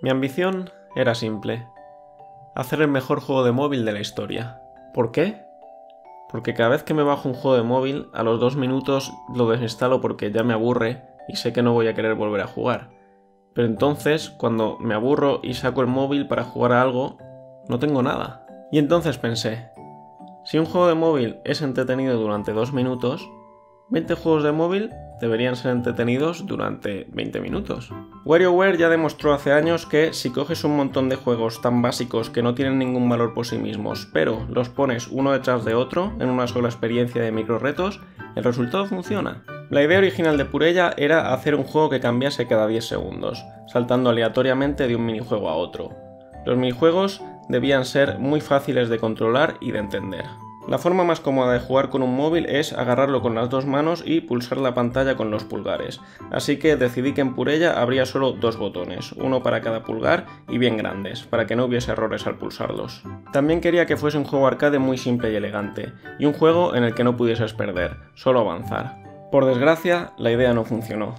Mi ambición era simple: hacer el mejor juego de móvil de la historia. ¿Por qué? Porque cada vez que me bajo un juego de móvil, a los 2 minutos lo desinstalo porque ya me aburre y sé que no voy a querer volver a jugar. Pero entonces, cuando me aburro y saco el móvil para jugar a algo, no tengo nada. Y entonces pensé, si un juego de móvil es entretenido durante 2 minutos, 20 juegos de móvil deberían ser entretenidos durante 20 minutos. WarioWare ya demostró hace años que si coges un montón de juegos tan básicos que no tienen ningún valor por sí mismos, pero los pones uno detrás de otro en una sola experiencia de micro retos, el resultado funciona. La idea original de Purella era hacer un juego que cambiase cada 10 segundos, saltando aleatoriamente de un minijuego a otro. Los minijuegos debían ser muy fáciles de controlar y de entender. La forma más cómoda de jugar con un móvil es agarrarlo con las 2 manos y pulsar la pantalla con los pulgares, así que decidí que en Purella habría solo 2 botones, uno para cada pulgar y bien grandes, para que no hubiese errores al pulsarlos. También quería que fuese un juego arcade muy simple y elegante, y un juego en el que no pudieses perder, solo avanzar. Por desgracia, la idea no funcionó.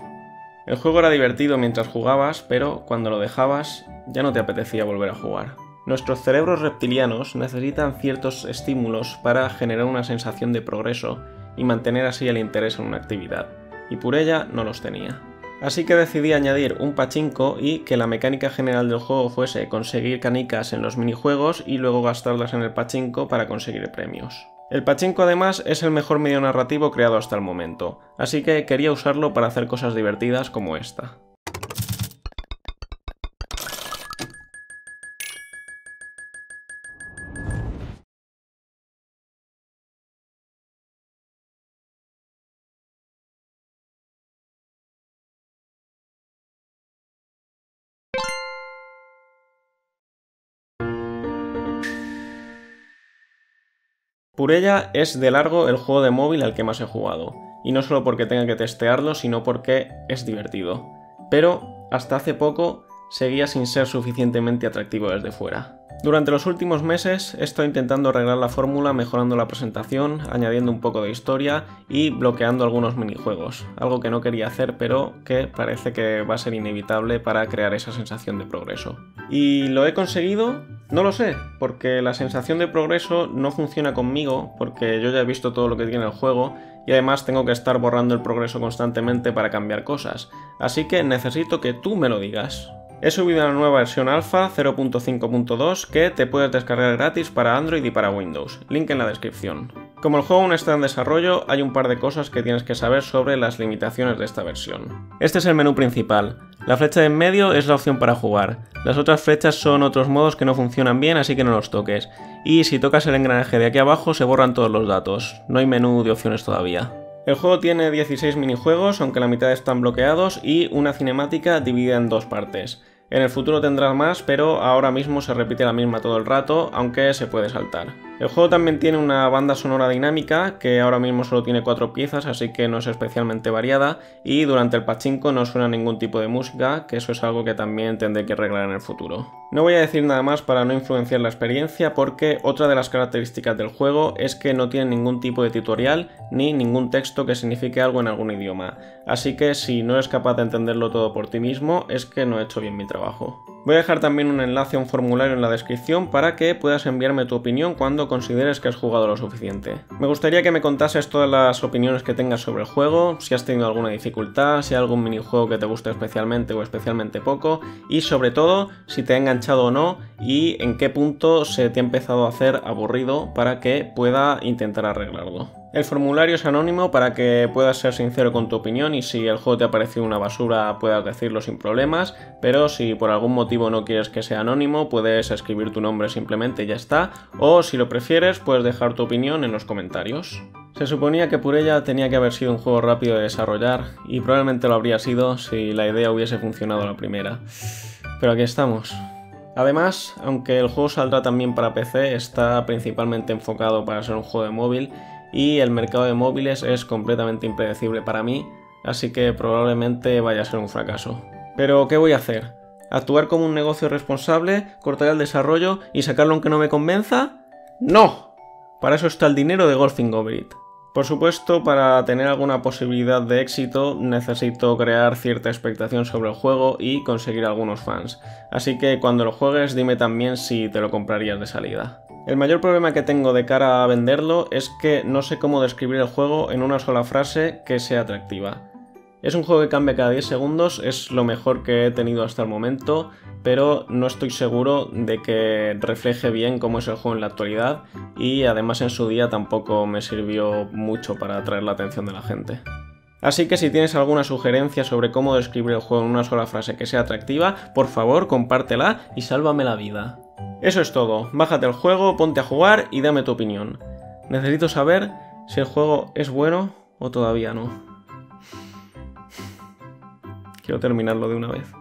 El juego era divertido mientras jugabas, pero cuando lo dejabas ya no te apetecía volver a jugar. Nuestros cerebros reptilianos necesitan ciertos estímulos para generar una sensación de progreso y mantener así el interés en una actividad, y Purella no los tenía. Así que decidí añadir un pachinko y que la mecánica general del juego fuese conseguir canicas en los minijuegos y luego gastarlas en el pachinko para conseguir premios. El pachinko además es el mejor medio narrativo creado hasta el momento, así que quería usarlo para hacer cosas divertidas como esta. Purella es de largo el juego de móvil al que más he jugado, y no solo porque tenga que testearlo, sino porque es divertido. Pero, hasta hace poco, seguía sin ser suficientemente atractivo desde fuera. Durante los últimos meses he estado intentando arreglar la fórmula mejorando la presentación, añadiendo un poco de historia y bloqueando algunos minijuegos, algo que no quería hacer pero que parece que va a ser inevitable para crear esa sensación de progreso. ¿Y lo he conseguido? No lo sé, porque la sensación de progreso no funciona conmigo, porque yo ya he visto todo lo que tiene el juego y además tengo que estar borrando el progreso constantemente para cambiar cosas, así que necesito que tú me lo digas. He subido una nueva versión alfa 0.5.2 que te puedes descargar gratis para Android y para Windows, link en la descripción. Como el juego aún está en desarrollo, hay un par de cosas que tienes que saber sobre las limitaciones de esta versión. Este es el menú principal. La flecha de en medio es la opción para jugar. Las otras flechas son otros modos que no funcionan bien, así que no los toques. Y si tocas el engranaje de aquí abajo se borran todos los datos. No hay menú de opciones todavía. El juego tiene 16 minijuegos, aunque la mitad están bloqueados, y una cinemática dividida en 2 partes. En el futuro tendrás más, pero ahora mismo se repite la misma todo el rato, aunque se puede saltar. El juego también tiene una banda sonora dinámica, que ahora mismo solo tiene 4 piezas, así que no es especialmente variada, y durante el pachinko no suena ningún tipo de música, que eso es algo que también tendré que arreglar en el futuro. No voy a decir nada más para no influenciar la experiencia, porque otra de las características del juego es que no tiene ningún tipo de tutorial, ni ningún texto que signifique algo en algún idioma, así que si no eres capaz de entenderlo todo por ti mismo, es que no he hecho bien mi trabajo. Voy a dejar también un enlace a un formulario en la descripción para que puedas enviarme tu opinión cuando consideres que has jugado lo suficiente. Me gustaría que me contases todas las opiniones que tengas sobre el juego, si has tenido alguna dificultad, si hay algún minijuego que te guste especialmente o especialmente poco, y sobre todo si te ha enganchado o no y en qué punto se te ha empezado a hacer aburrido para que pueda intentar arreglarlo. El formulario es anónimo para que puedas ser sincero con tu opinión y si el juego te ha parecido una basura puedas decirlo sin problemas, pero si por algún motivo no quieres que sea anónimo puedes escribir tu nombre simplemente y ya está, o si lo prefieres puedes dejar tu opinión en los comentarios. Se suponía que Purella tenía que haber sido un juego rápido de desarrollar y probablemente lo habría sido si la idea hubiese funcionado a la primera, pero aquí estamos. Además, aunque el juego saldrá también para PC, está principalmente enfocado para ser un juego de móvil y el mercado de móviles es completamente impredecible para mí, así que probablemente vaya a ser un fracaso. Pero, ¿qué voy a hacer? ¿Actuar como un negocio responsable, cortar el desarrollo y sacarlo aunque no me convenza? ¡No! Para eso está el dinero de Golfing Over It. Por supuesto, para tener alguna posibilidad de éxito necesito crear cierta expectación sobre el juego y conseguir algunos fans, así que cuando lo juegues dime también si te lo comprarías de salida. El mayor problema que tengo de cara a venderlo es que no sé cómo describir el juego en una sola frase que sea atractiva. Es un juego que cambia cada 10 segundos, es lo mejor que he tenido hasta el momento, pero no estoy seguro de que refleje bien cómo es el juego en la actualidad y además en su día tampoco me sirvió mucho para atraer la atención de la gente. Así que si tienes alguna sugerencia sobre cómo describir el juego en una sola frase que sea atractiva, por favor compártela y sálvame la vida. Eso es todo, bájate el juego, ponte a jugar y dame tu opinión. Necesito saber si el juego es bueno o todavía no. Quiero terminarlo de una vez.